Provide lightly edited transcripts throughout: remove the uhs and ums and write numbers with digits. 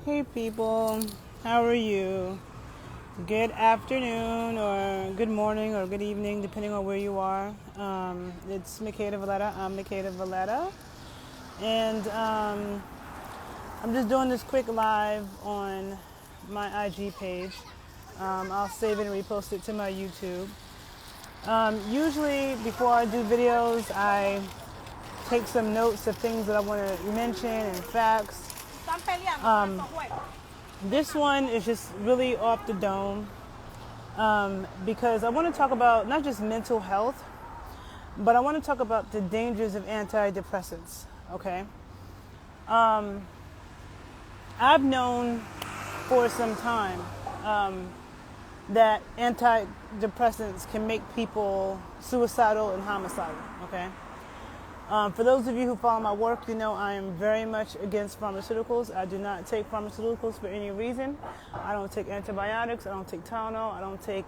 Hey people, how are you? Good afternoon or good morning or good evening depending on where you are. It's Makeda Valletta. I'm Makeda Valletta. And I'm just doing this quick live on my IG page. I'll save it and repost it to my YouTube. Usually before I do videos, I take some notes of things that I want to mention and facts. This one is just really off the dome because I want to talk about not just mental health, but I want to talk about the dangers of antidepressants, okay? I've known for some time that antidepressants can make people suicidal and homicidal, okay? For those of you who follow my work, you know I am very much against pharmaceuticals. I do not take pharmaceuticals for any reason. I don't take antibiotics. I don't take Tylenol. I don't take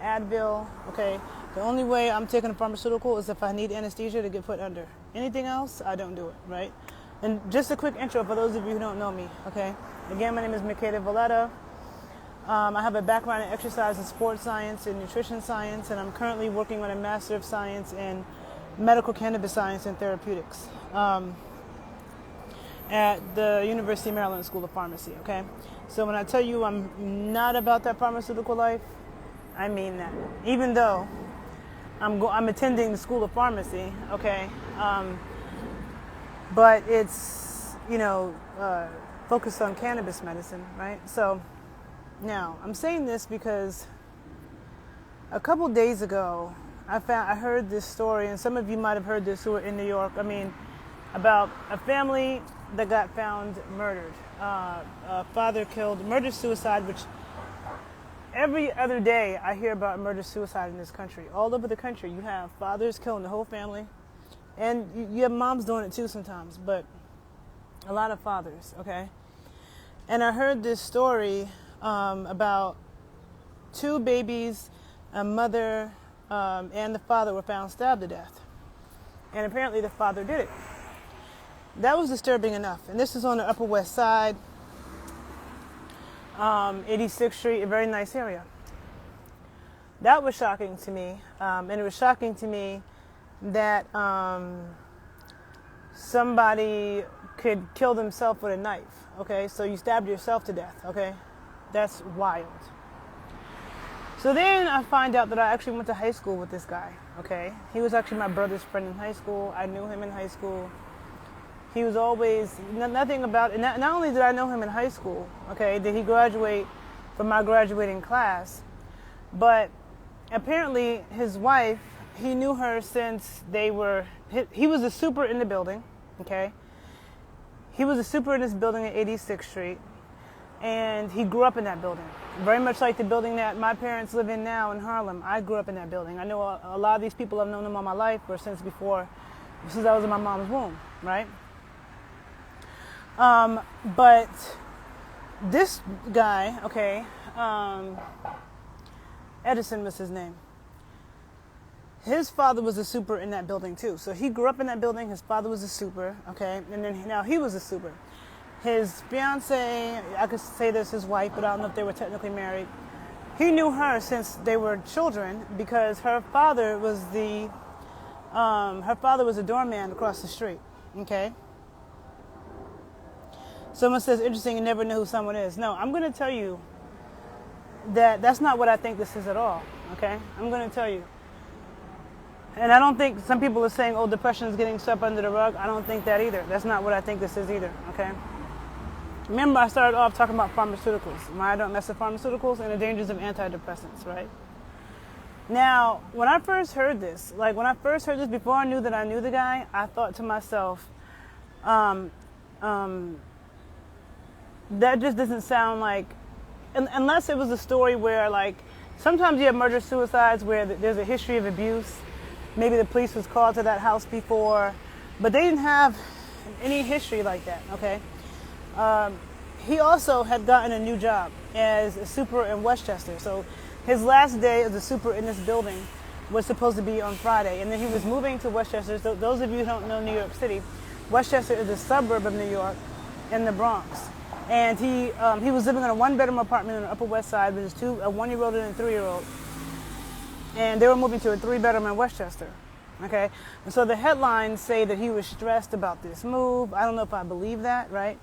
Advil. Okay. The only way I'm taking a pharmaceutical is if I need anesthesia to get put under. Anything else, I don't do it. Right. And just a quick intro for those of you who don't know me. Okay. Again, my name is Makeda Valletta. I have a background in exercise and sports science and nutrition science, and I'm currently working on a Master of Science in Medical Cannabis Science and Therapeutics at the University of Maryland School of Pharmacy, okay? So when I tell you I'm not about that pharmaceutical life, I mean that. Even though I'm attending the School of Pharmacy, okay? But it's, focused on cannabis medicine, right? So now, I'm saying this because a couple days ago, I heard this story, and some of you might have heard this who are in New York. About a family that got found murdered. A father killed, murder-suicide, which every other day I hear about murder-suicide in this country. All over the country, you have fathers killing the whole family, and you have moms doing it too sometimes, but a lot of fathers, okay? And I heard this story about two babies, a mother, and the father were found stabbed to death. And apparently the father did it. That was disturbing enough. And this is on the Upper West Side, 86th Street, a very nice area. That was shocking to me. And it was shocking to me that somebody could kill themselves with a knife. Okay, so you stabbed yourself to death. Okay, that's wild. So then I find out that I actually went to high school with this guy, okay? He was actually my brother's friend in high school. I knew him in high school. He was always, nothing about, not only did I know him in high school, okay, did he graduate from my graduating class, but apparently his wife, he knew her since he was a super in the building, okay? He was a super in this building at 86th Street. And he grew up in that building, very much like the building that my parents live in now in Harlem. I grew up in that building. I know a lot of these people. I've known them all my life, or since I was in my mom's womb, right? But this guy, okay, Edison was his name. His father was a super in that building too. So he grew up in that building. His father was a super, okay, and then now he was a super. His fiance, I could say this, his wife, but I don't know if they were technically married. He knew her since they were children because her father was a doorman across the street. Okay. Someone says, interesting, you never know who someone is. No, I'm going to tell you that that's not what I think this is at all. Okay. I'm going to tell you. And I don't think some people are saying, oh, depression is getting swept under the rug. I don't think that either. That's not what I think this is either. Okay. Remember, I started off talking about pharmaceuticals. I don't mess with pharmaceuticals and the dangers of antidepressants, right? Now, when I first heard this, before I knew that I knew the guy, I thought to myself, that just doesn't sound like, unless it was a story where, like, sometimes you have murder-suicides where there's a history of abuse. Maybe the police was called to that house before, but they didn't have any history like that, okay? He also had gotten a new job as a super in Westchester. So his last day as a super in this building was supposed to be on Friday. And then he was moving to Westchester. So those of you who don't know New York City, Westchester is a suburb of New York in the Bronx. And he was living in a one-bedroom apartment on the Upper West Side with his a 1-year-old and a 3-year-old. And they were moving to a 3-bedroom in Westchester. Okay? And so the headlines say that he was stressed about this move. I don't know if I believe that, right?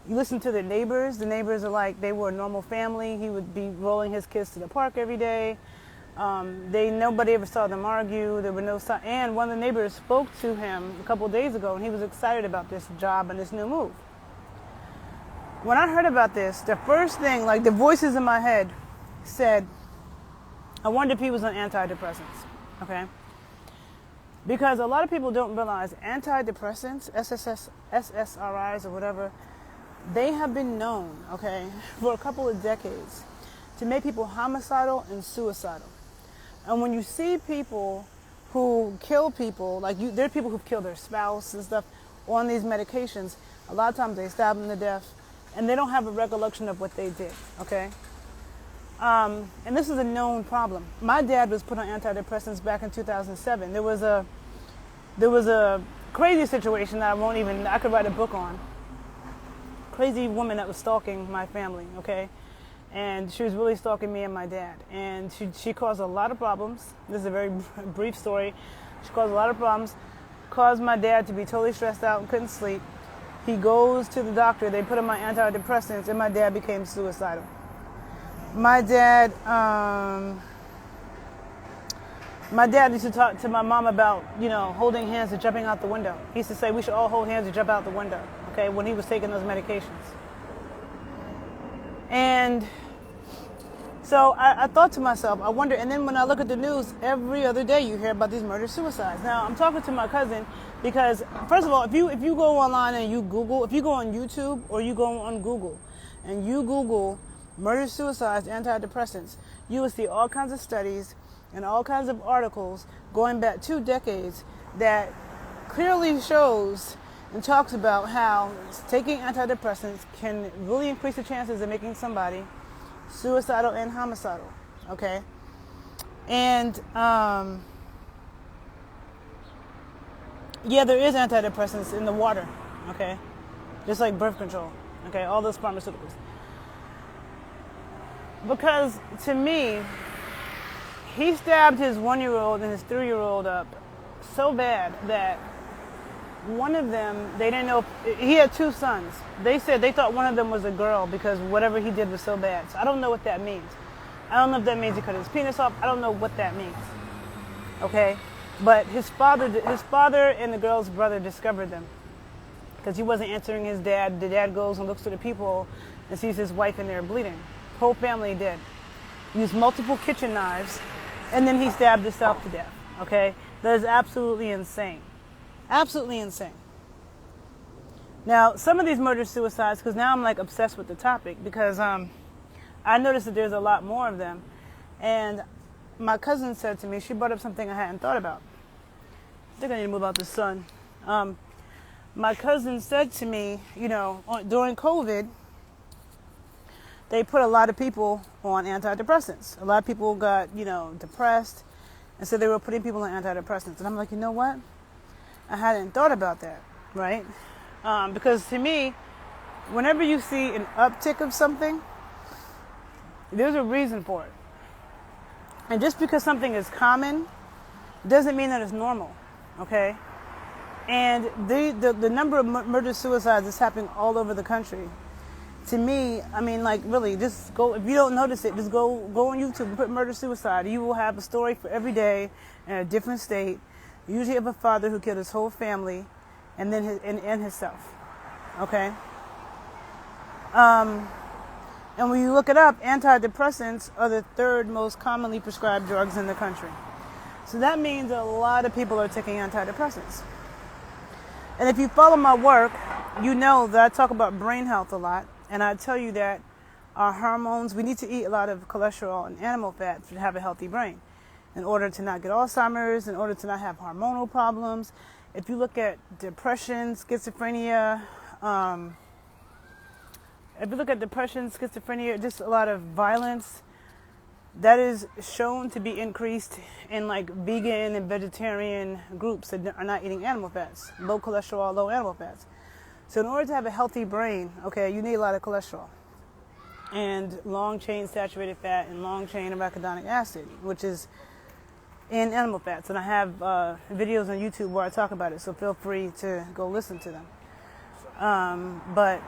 You listen to the neighbors. The neighbors are like, they were a normal family. He would be rolling his kids to the park every day. Nobody ever saw them argue. There were no and one of the neighbors spoke to him a couple of days ago, and he was excited about this job and this new move. When I heard about this, the first thing, like the voices in my head said, I wonder if he was on antidepressants, okay? Because a lot of people don't realize antidepressants, SSRIs or whatever, they have been known, okay, for a couple of decades to make people homicidal and suicidal. And when you see people who kill people, there are people who've killed their spouse and stuff on these medications, a lot of times they stab them to death, and they don't have a recollection of what they did, okay? And this is a known problem. My dad was put on antidepressants back in 2007. There was a crazy situation that I could write a book on. Crazy woman that was stalking my family, okay? And she was really stalking me and my dad. And she caused a lot of problems. This is a very brief story. She caused a lot of problems, caused my dad to be totally stressed out and couldn't sleep. He goes to the doctor, they put him on antidepressants, and my dad became suicidal. My dad used to talk to my mom about, holding hands and jumping out the window. He used to say we should all hold hands and jump out the window, okay, when he was taking those medications. And so I thought to myself, I wonder, and then when I look at the news, every other day you hear about these murder-suicides. Now, I'm talking to my cousin because, first of all, if you go online and you Google, if you go on YouTube or you go on Google and you Google murder-suicides, antidepressants, you will see all kinds of studies and all kinds of articles going back 2 decades that clearly shows and talks about how taking antidepressants can really increase the chances of making somebody suicidal and homicidal, okay? And, there is antidepressants in the water, okay? Just like birth control, okay? All those pharmaceuticals. Because, to me, he stabbed his 1-year-old and his 3-year-old up so bad that one of them, they didn't know, he had 2 sons. They said they thought one of them was a girl because whatever he did was so bad. So I don't know what that means. I don't know if that means he cut his penis off. I don't know what that means. Okay? But his father and the girl's brother discovered them because he wasn't answering his dad. The dad goes and looks to the peephole and sees his wife in there bleeding. Whole family dead. Used multiple kitchen knives, and then he stabbed himself to death. Okay? That is absolutely insane. Absolutely insane. Now, some of these murder-suicides, because now I'm like obsessed with the topic, because I noticed that there's a lot more of them. And my cousin said to me, she brought up something I hadn't thought about. I think I need to move out the sun. My cousin said to me, during COVID, they put a lot of people on antidepressants. A lot of people got, depressed, and so they were putting people on antidepressants. And I'm like, you know what? I hadn't thought about that, right? Because to me, whenever you see an uptick of something, there's a reason for it. And just because something is common doesn't mean that it's normal, okay? And the number of murder-suicides is happening all over the country. To me, I mean, really, just go, if you don't notice it, just go on YouTube and put murder-suicide. You will have a story for every day in a different state. Usually of a father who killed his whole family and then himself, okay? And when you look it up, antidepressants are the 3rd most commonly prescribed drugs in the country. So that means a lot of people are taking antidepressants. And if you follow my work, you know that I talk about brain health a lot. And I tell you that our hormones, we need to eat a lot of cholesterol and animal fat to have a healthy brain in order to not get Alzheimer's, in order to not have hormonal problems. If you look at depression, schizophrenia, just a lot of violence, that is shown to be increased in vegan and vegetarian groups that are not eating animal fats, low cholesterol, low animal fats. So in order to have a healthy brain, okay, you need a lot of cholesterol and long-chain saturated fat and long-chain arachidonic acid, which is in animal fats. And I have videos on YouTube where I talk about it, so feel free to go listen to them. But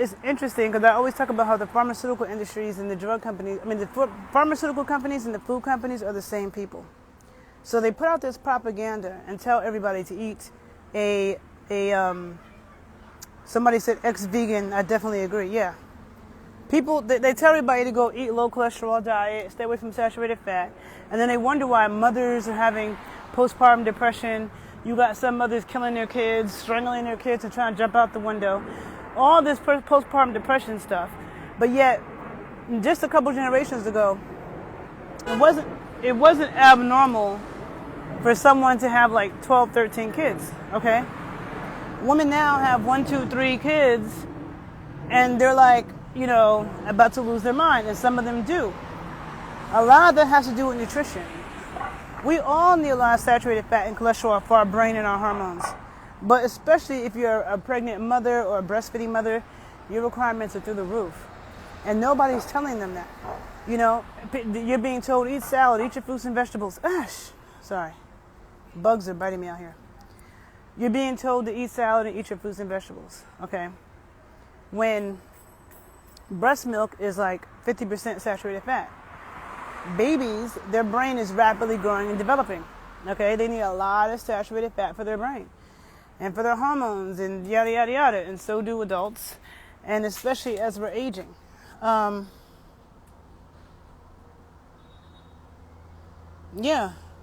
it's interesting because I always talk about how the pharmaceutical industries and the drug companies, the pharmaceutical companies and the food companies are the same people. So they put out this propaganda and tell everybody to eat somebody said ex-vegan. I definitely agree. Yeah. People, they tell everybody to go eat low cholesterol diet, stay away from saturated fat, and then they wonder why mothers are having postpartum depression. You got some mothers killing their kids, strangling their kids and trying to jump out the window. All this postpartum depression stuff. But yet, just a couple generations ago, it wasn't abnormal for someone to have like 12, 13 kids, okay? Women now have 1, 2, 3 kids, and they're like, about to lose their mind, and some of them do. A lot of that has to do with nutrition. We all need a lot of saturated fat and cholesterol for our brain and our hormones. But especially if you're a pregnant mother or a breastfeeding mother, your requirements are through the roof. And nobody's telling them that. You're being told, eat salad, eat your fruits and vegetables. Sorry. Bugs are biting me out here. You're being told to eat salad and eat your fruits and vegetables, okay? When breast milk is like 50% saturated fat. Babies, their brain is rapidly growing and developing, okay? They need a lot of saturated fat for their brain and for their hormones and yada, yada, yada. And so do adults, and especially as we're aging. Yeah,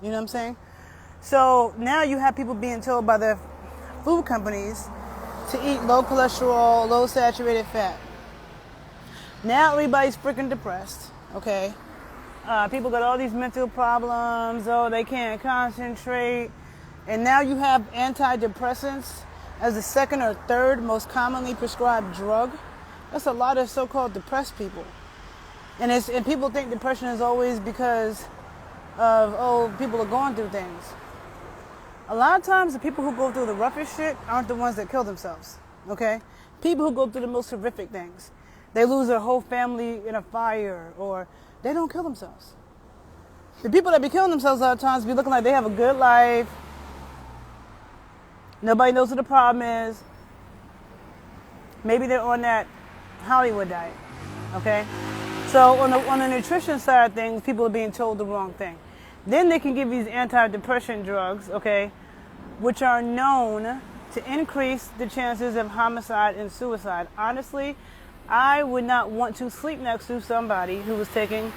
you know what I'm saying? So now you have people being told by the food companies to eat low cholesterol, low saturated fat. Now everybody's freaking depressed, okay? People got all these mental problems, they can't concentrate. And now you have antidepressants as the second or third most commonly prescribed drug. That's a lot of so-called depressed people. And people think depression is always because of, people are going through things. A lot of times the people who go through the roughest shit aren't the ones that kill themselves, okay? People who go through the most horrific things. They lose their whole family in a fire, or they don't kill themselves. The people that be killing themselves a lot of times be looking like they have a good life. Nobody knows what the problem is. Maybe they're on that Hollywood diet, okay? So on the nutrition side of things, people are being told the wrong thing. Then they can give these antidepressant drugs, okay, which are known to increase the chances of homicide and suicide. Honestly, I would not want to sleep next to somebody who was taking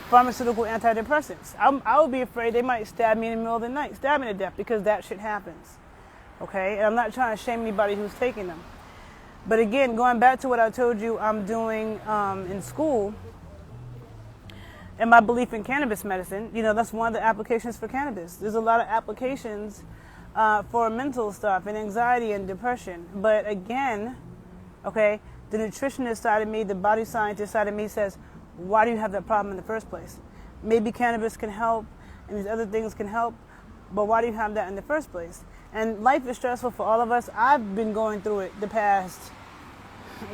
pharmaceutical antidepressants. I would be afraid they might stab me in the middle of the night, stab me to death, because that shit happens, okay? And I'm not trying to shame anybody who's taking them. But again, going back to what I told you I'm doing in school, and my belief in cannabis medicine, that's one of the applications for cannabis. There's a lot of applications for mental stuff and anxiety and depression. But again, okay, the nutritionist side of me, the body scientist side of me says, why do you have that problem in the first place? Maybe cannabis can help and these other things can help, but why do you have that in the first place? And life is stressful for all of us. I've been going through it the past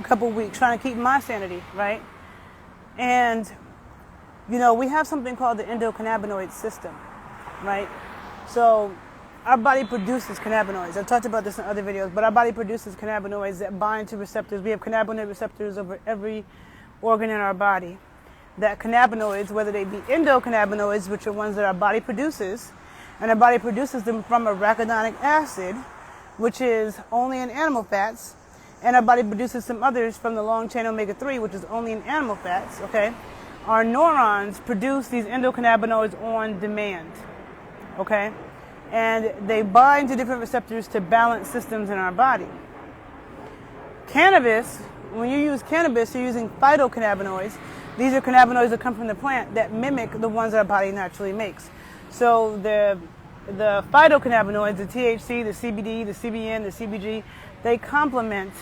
couple weeks, trying to keep my sanity, right? And we have something called the endocannabinoid system, right? So our body produces cannabinoids. I've talked about this in other videos, but our body produces cannabinoids that bind to receptors. We have cannabinoid receptors over every organ in our body. That cannabinoids, whether they be endocannabinoids, which are ones that our body produces, and our body produces them from arachidonic acid, which is only in animal fats, and our body produces some others from the long-chain omega-3, which is only in animal fats, okay? Our neurons produce these endocannabinoids on demand, okay? And they bind to different receptors to balance systems in our body. Cannabis, when you use cannabis, you're using phytocannabinoids. These are cannabinoids that come from the plant that mimic the ones our body naturally makes. So the phytocannabinoids, the THC, the CBD, the CBN, the CBG, they complement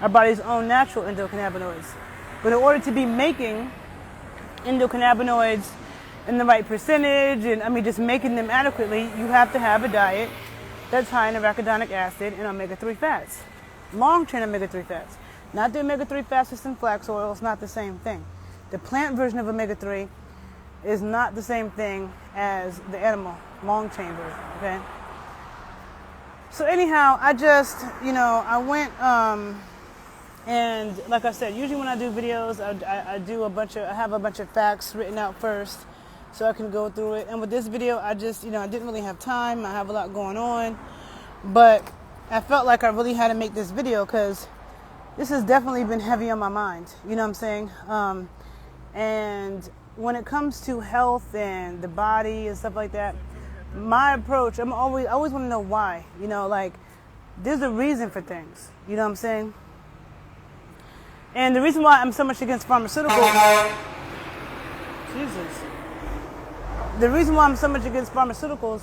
our body's own natural endocannabinoids. But in order to be making endocannabinoids in the right percentage, and just making them adequately, you have to have a diet that's high in arachidonic acid and omega-3 fats. Long-chain omega-3 fats. Not the omega-3 fats that's in flax oil. It's not the same thing. The plant version of omega-3 is not the same thing as the animal long-chain version, okay? So anyhow, I just, I went, and like I said, usually when I do videos, I have a bunch of facts written out first so I can go through it. And with this video, I just, I didn't really have time. I have a lot going on, but I felt like I really had to make this video because this has definitely been heavy on my mind. You know what I'm saying? And when it comes to health and the body and stuff like that, my approach, I always want to know why. Like, there's a reason for things. You know what I'm saying? And the reason why I'm so much against pharmaceuticals, the reason why I'm so much against pharmaceuticals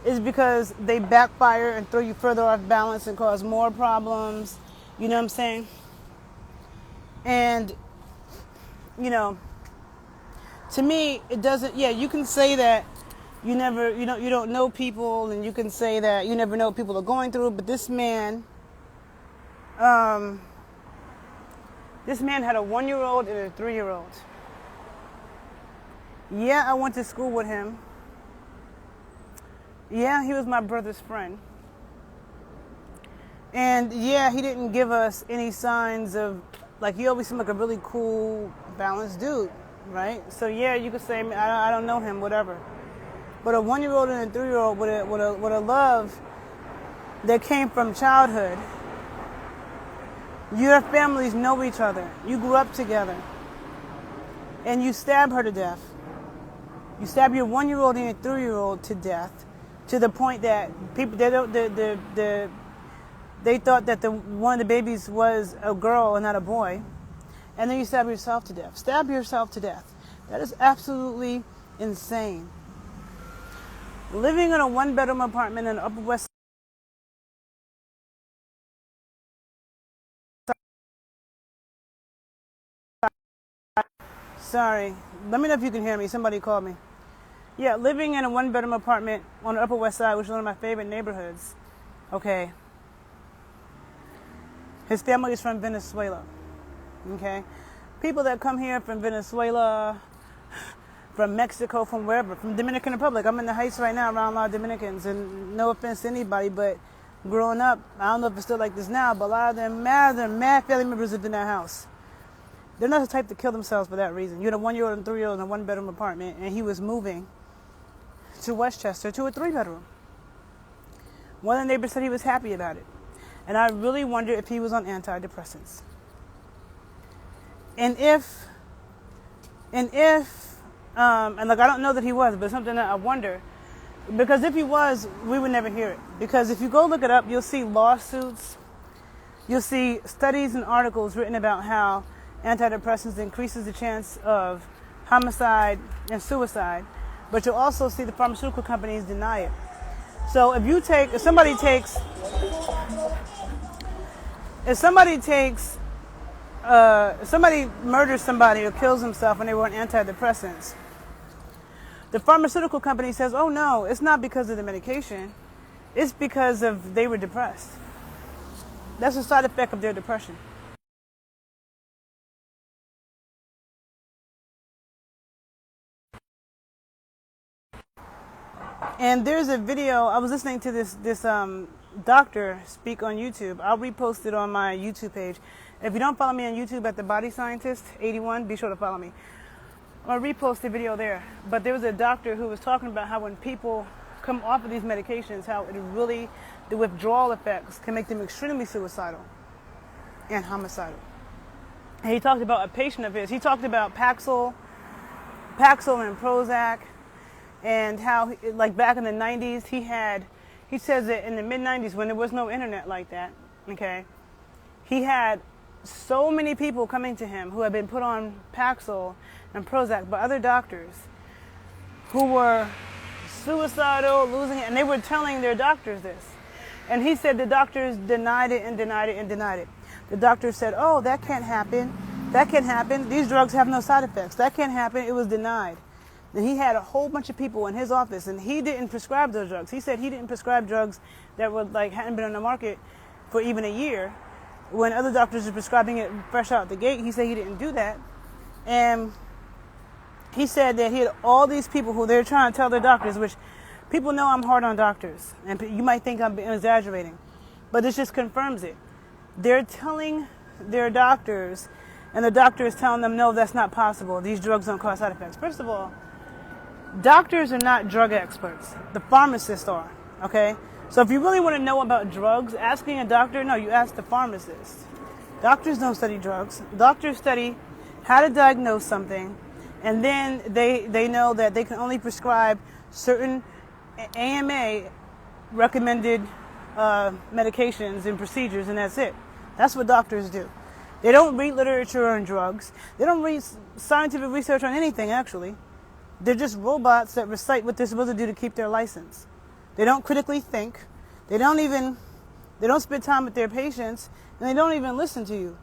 is because they backfire and throw you further off balance and cause more problems. You know what I'm saying? And, to me, it doesn't, you can say that you don't know people, and you can say that you never know what people are going through, but this man had a 1-year-old and a 3-year-old. Yeah, I went to school with him. Yeah, he was my brother's friend. And yeah, he didn't give us any signs of, like, he always seemed like a really cool, balanced dude, right? So yeah, you could say, I don't know him, whatever. But a 1-year-old and a 3-year-old with a love that came from childhood. Your families know each other. You grew up together. And you stab her to death. You stab your 1-year-old and your 3-year-old to death, to the point that people, they thought that one of the babies was a girl and not a boy. And then you stab yourself to death. Stab yourself to death. That is absolutely insane. Living in a 1-bedroom apartment in the Upper West Side. Sorry. Let me know if you can hear me. Somebody called me. Yeah, living in a 1-bedroom apartment on the Upper West Side, which is one of my favorite neighborhoods. Okay. His family is from Venezuela. Okay. People that come here from Venezuela, from Mexico, from wherever, from Dominican Republic. I'm in the Heights right now around a lot of Dominicans, and no offense to anybody, but growing up, I don't know if it's still like this now, but a lot of them mad family members live in that house. They're not the type to kill themselves for that reason. You had a 1-year-old and 3-year-old in a 1-bedroom apartment, and he was moving to Westchester to a 3-bedroom. One of the neighbors said he was happy about it. And I really wonder if he was on antidepressants. And look, I don't know that he was, but it's something that I wonder. Because if he was, we would never hear it. Because if you go look it up, you'll see lawsuits. You'll see studies and articles written about how antidepressants increases the chance of homicide and suicide. But you'll also see the pharmaceutical companies deny it. So if somebody murders somebody or kills himself when they were on antidepressants, the pharmaceutical company says, oh no, it's not because of the medication, it's because they were depressed. That's a side effect of their depression. And there's a video, I was listening to this doctor speak on YouTube. I'll repost it on my YouTube page. If you don't follow me on YouTube at The Body Scientist 81, be sure to follow me. I'll repost the video there. But there was a doctor who was talking about how when people come off of these medications, how the withdrawal effects can make them extremely suicidal and homicidal. And he talked about a patient of his. He talked about Paxil and Prozac, and how, like, back in the 90s, he says that in the mid-90s, when there was no internet like that, okay, he had so many people coming to him who had been put on Paxil and Prozac by other doctors who were suicidal, losing it, and they were telling their doctors this. And he said the doctors denied it and denied it and denied it. The doctors said, oh, that can't happen. That can't happen. These drugs have no side effects. That can't happen. It was denied. And he had a whole bunch of people in his office, and he didn't prescribe those drugs. He said he didn't prescribe drugs that were like hadn't been on the market for even a year. When other doctors are prescribing it fresh out the gate, he said he didn't do that. And he said that he had all these people who they're trying to tell their doctors, which people know I'm hard on doctors, and you might think I'm exaggerating, but this just confirms it. They're telling their doctors, and the doctor is telling them, no, that's not possible. These drugs don't cause side effects. First of all, doctors are not drug experts. The pharmacists are, okay? So if you really want to know about drugs, asking a doctor, no, you ask the pharmacist. Doctors don't study drugs. Doctors study how to diagnose something, and then they know that they can only prescribe certain AMA recommended medications and procedures, and that's it. That's what doctors do. They don't read literature on drugs. They don't read scientific research on anything, actually. They're just robots that recite what they're supposed to do to keep their license. They don't critically think. They don't spend time with their patients, and they don't even listen to you.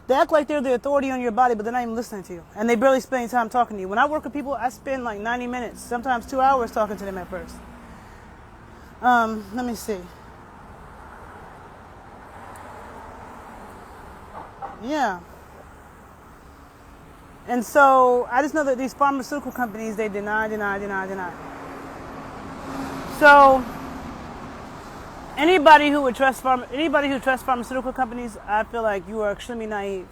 They act like they're the authority on your body, but they're not even listening to you. And they barely spend any time talking to you. When I work with people, I spend like 90 minutes, sometimes 2 hours talking to them at first. Let me see. Yeah. And so I just know that these pharmaceutical companies, they deny. So anybody who trusts pharmaceutical companies, I feel like you are extremely naive.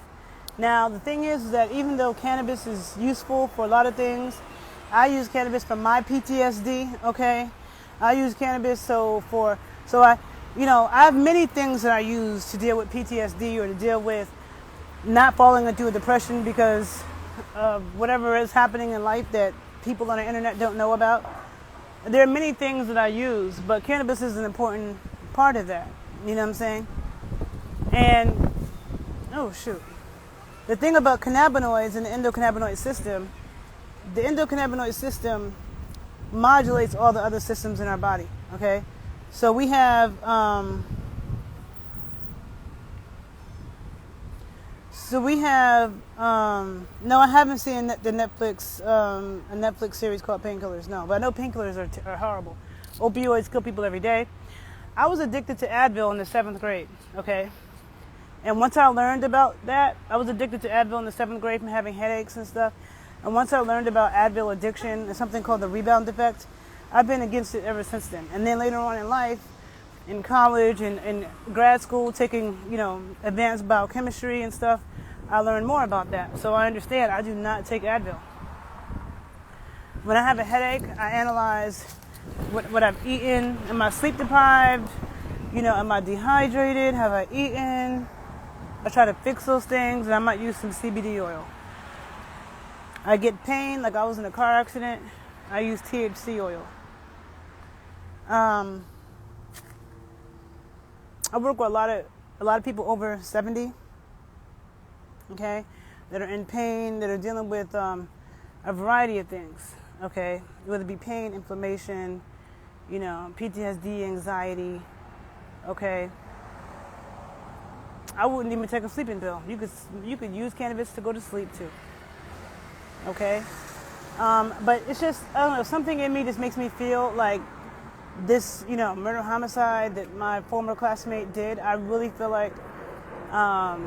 Now, the thing is that even though cannabis is useful for a lot of things, I use cannabis for my PTSD, okay? I use cannabis I have many things that I use to deal with PTSD or to deal with not falling into a depression because of whatever is happening in life that people on the internet don't know about. There are many things that I use, but cannabis is an important part of that. You know what I'm saying? And, oh shoot. The thing about cannabinoids and the endocannabinoid system modulates all the other systems in our body, okay? So we have, no, I haven't seen the Netflix, a Netflix series called Painkillers, no, but I know painkillers are horrible. Opioids kill people every day. I was addicted to Advil in the 7th grade, okay? And once I learned about that, I was addicted to Advil in the 7th grade from having headaches and stuff. And once I learned about Advil addiction and something called the rebound effect, I've been against it ever since then. And then later on in life, in college and in grad school, taking, advanced biochemistry and stuff, I learned more about that. So I understand I do not take Advil. When I have a headache, I analyze what I've eaten. Am I sleep deprived? Am I dehydrated? Have I eaten? I try to fix those things, and I might use some CBD oil. I get pain, like I was in a car accident. I use THC oil. I work with a lot of people over 70, okay, that are in pain, that are dealing with a variety of things, okay, whether it be pain, inflammation, PTSD, anxiety, okay. I wouldn't even take a sleeping pill. You could use cannabis to go to sleep too, okay. But it's just, I don't know, something in me just makes me feel like this, murder homicide that my former classmate did. I really feel like I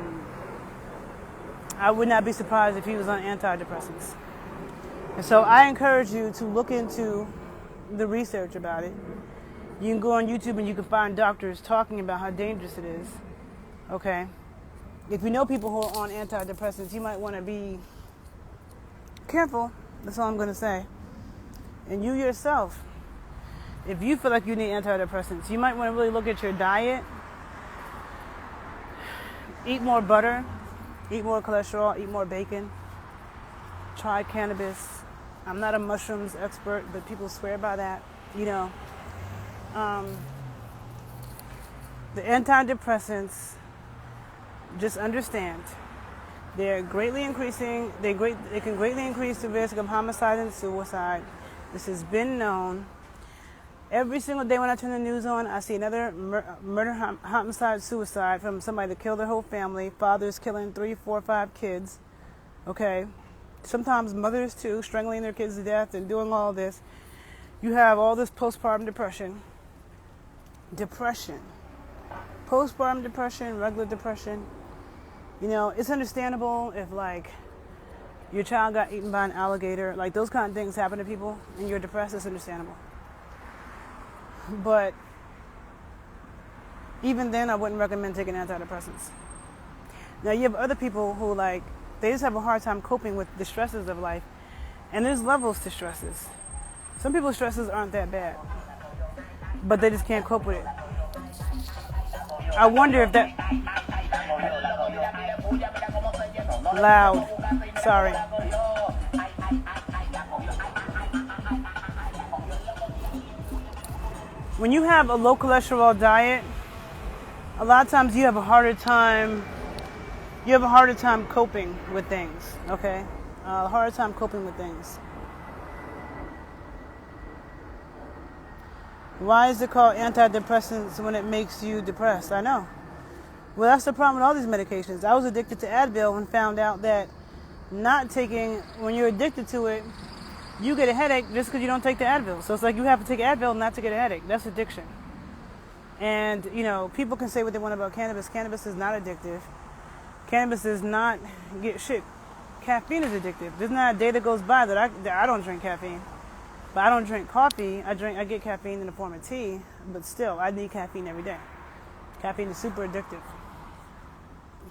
would not be surprised if he was on antidepressants. And so I encourage you to look into the research about it. You can go on YouTube and you can find doctors talking about how dangerous it is. Okay? If you know people who are on antidepressants, you might want to be careful. That's all I'm going to say. And you yourself, if you feel like you need antidepressants, you might want to really look at your diet. Eat more butter. Eat more cholesterol. Eat more bacon. Try cannabis. I'm not a mushrooms expert, but people swear by that. The antidepressants, just understand, they're greatly increasing. They can greatly increase the risk of homicide and suicide. This has been known. Every single day when I turn the news on, I see another murder, homicide, suicide from somebody that killed their whole family. Fathers killing 3, 4, 5 kids. Okay, sometimes mothers too, strangling their kids to death and doing all this. You have all this postpartum depression. Postpartum depression, regular depression. You know, it's understandable if like your child got eaten by an alligator, like those kind of things happen to people and you're depressed, it's understandable. But even then, I wouldn't recommend taking antidepressants. Now you have other people who like, they just have a hard time coping with the stresses of life. And there's levels to stresses. Some people's stresses aren't that bad, but they just can't cope with it. I wonder if that... Loud. Sorry. When you have a low cholesterol diet, a lot of times you have a harder time coping with things, okay? A harder time coping with things. Why is it called antidepressants when it makes you depressed? I know. Well, that's the problem with all these medications. I was addicted to Advil and found out that when you're addicted to it, you get a headache just because you don't take the Advil. So it's like you have to take Advil not to get a headache. That's addiction. And, you know, people can say what they want about cannabis. Cannabis is not addictive. Cannabis does not get shit. Caffeine is addictive. There's not a day that goes by that I don't drink caffeine. But I don't drink coffee. I get caffeine in the form of tea, but still, I need caffeine every day. Caffeine is super addictive.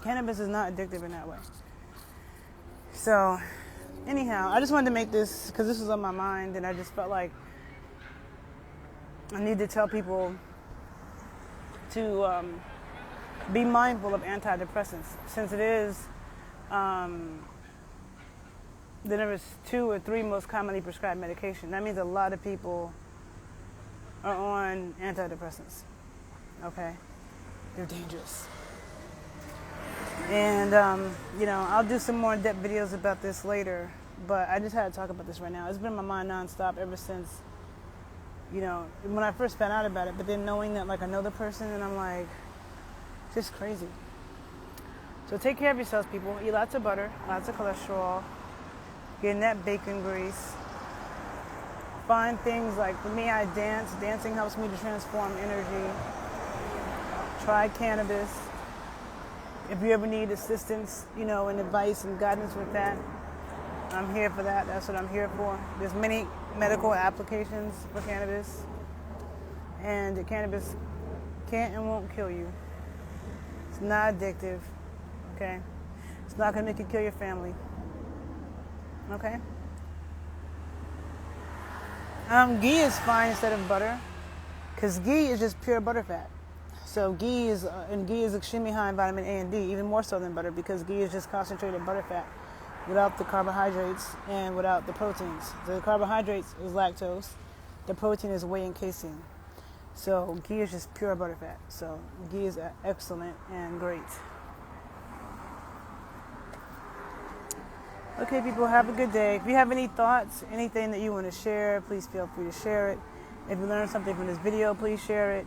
Cannabis is not addictive in that way. So, anyhow, I just wanted to make this, because this was on my mind, and I just felt like I need to tell people to be mindful of antidepressants, since it is the number 2 or 3 most commonly prescribed medication. That means a lot of people are on antidepressants. Okay? They're dangerous. And, you know, I'll do some more in-depth videos about this later, but I just had to talk about this right now. It's been in my mind nonstop ever since, you know, when I first found out about it, but then knowing that, like, I know the person, and I'm like, just crazy. So take care of yourselves, people. Eat lots of butter, lots of cholesterol, getting that bacon grease. Find things like, for me, I dance. Dancing helps me to transform energy. Try cannabis. If you ever need assistance, you know, and advice and guidance with that, I'm here for that. That's what I'm here for. There's many medical applications for cannabis. And cannabis can't and won't kill you. It's not addictive, okay? It's not going to make you kill your family, okay? Ghee is fine instead of butter, because ghee is just pure butter fat. So ghee is extremely high in vitamin A and D, even more so than butter, because ghee is just concentrated butter fat without the carbohydrates and without the proteins. So the carbohydrates is lactose, the protein is whey and casein. So ghee is just pure butter fat. So ghee is excellent and great. Okay, people, have a good day. If you have any thoughts, anything that you want to share, please feel free to share it. If you learned something from this video, please share it.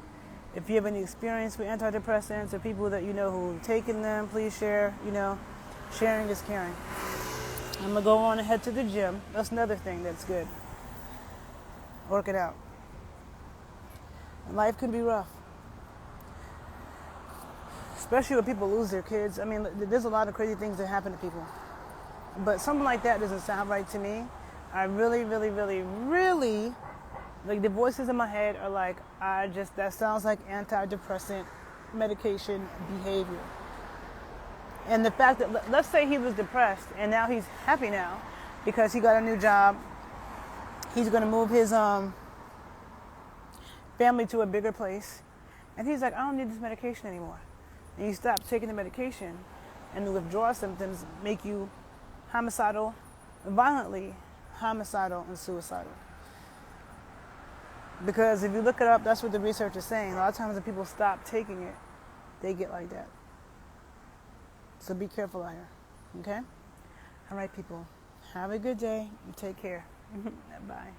If you have any experience with antidepressants or people that you know who have taken them, please share. You know, sharing is caring. I'm going to go on and head to the gym. That's another thing that's good. Work it out. Life can be rough. Especially when people lose their kids. I mean, there's a lot of crazy things that happen to people. But something like that doesn't sound right to me. I really, like, the voices in my head are like, that sounds like antidepressant medication behavior. And the fact that, let's say he was depressed and now he's happy now because he got a new job. He's going to move his family to a bigger place. And he's like, I don't need this medication anymore. And you stop taking the medication, and the withdrawal symptoms make you homicidal, violently homicidal and suicidal. Because if you look it up, that's what the research is saying. A lot of times when people stop taking it, they get like that. So be careful out here, okay? All right, people. Have a good day and take care. Bye.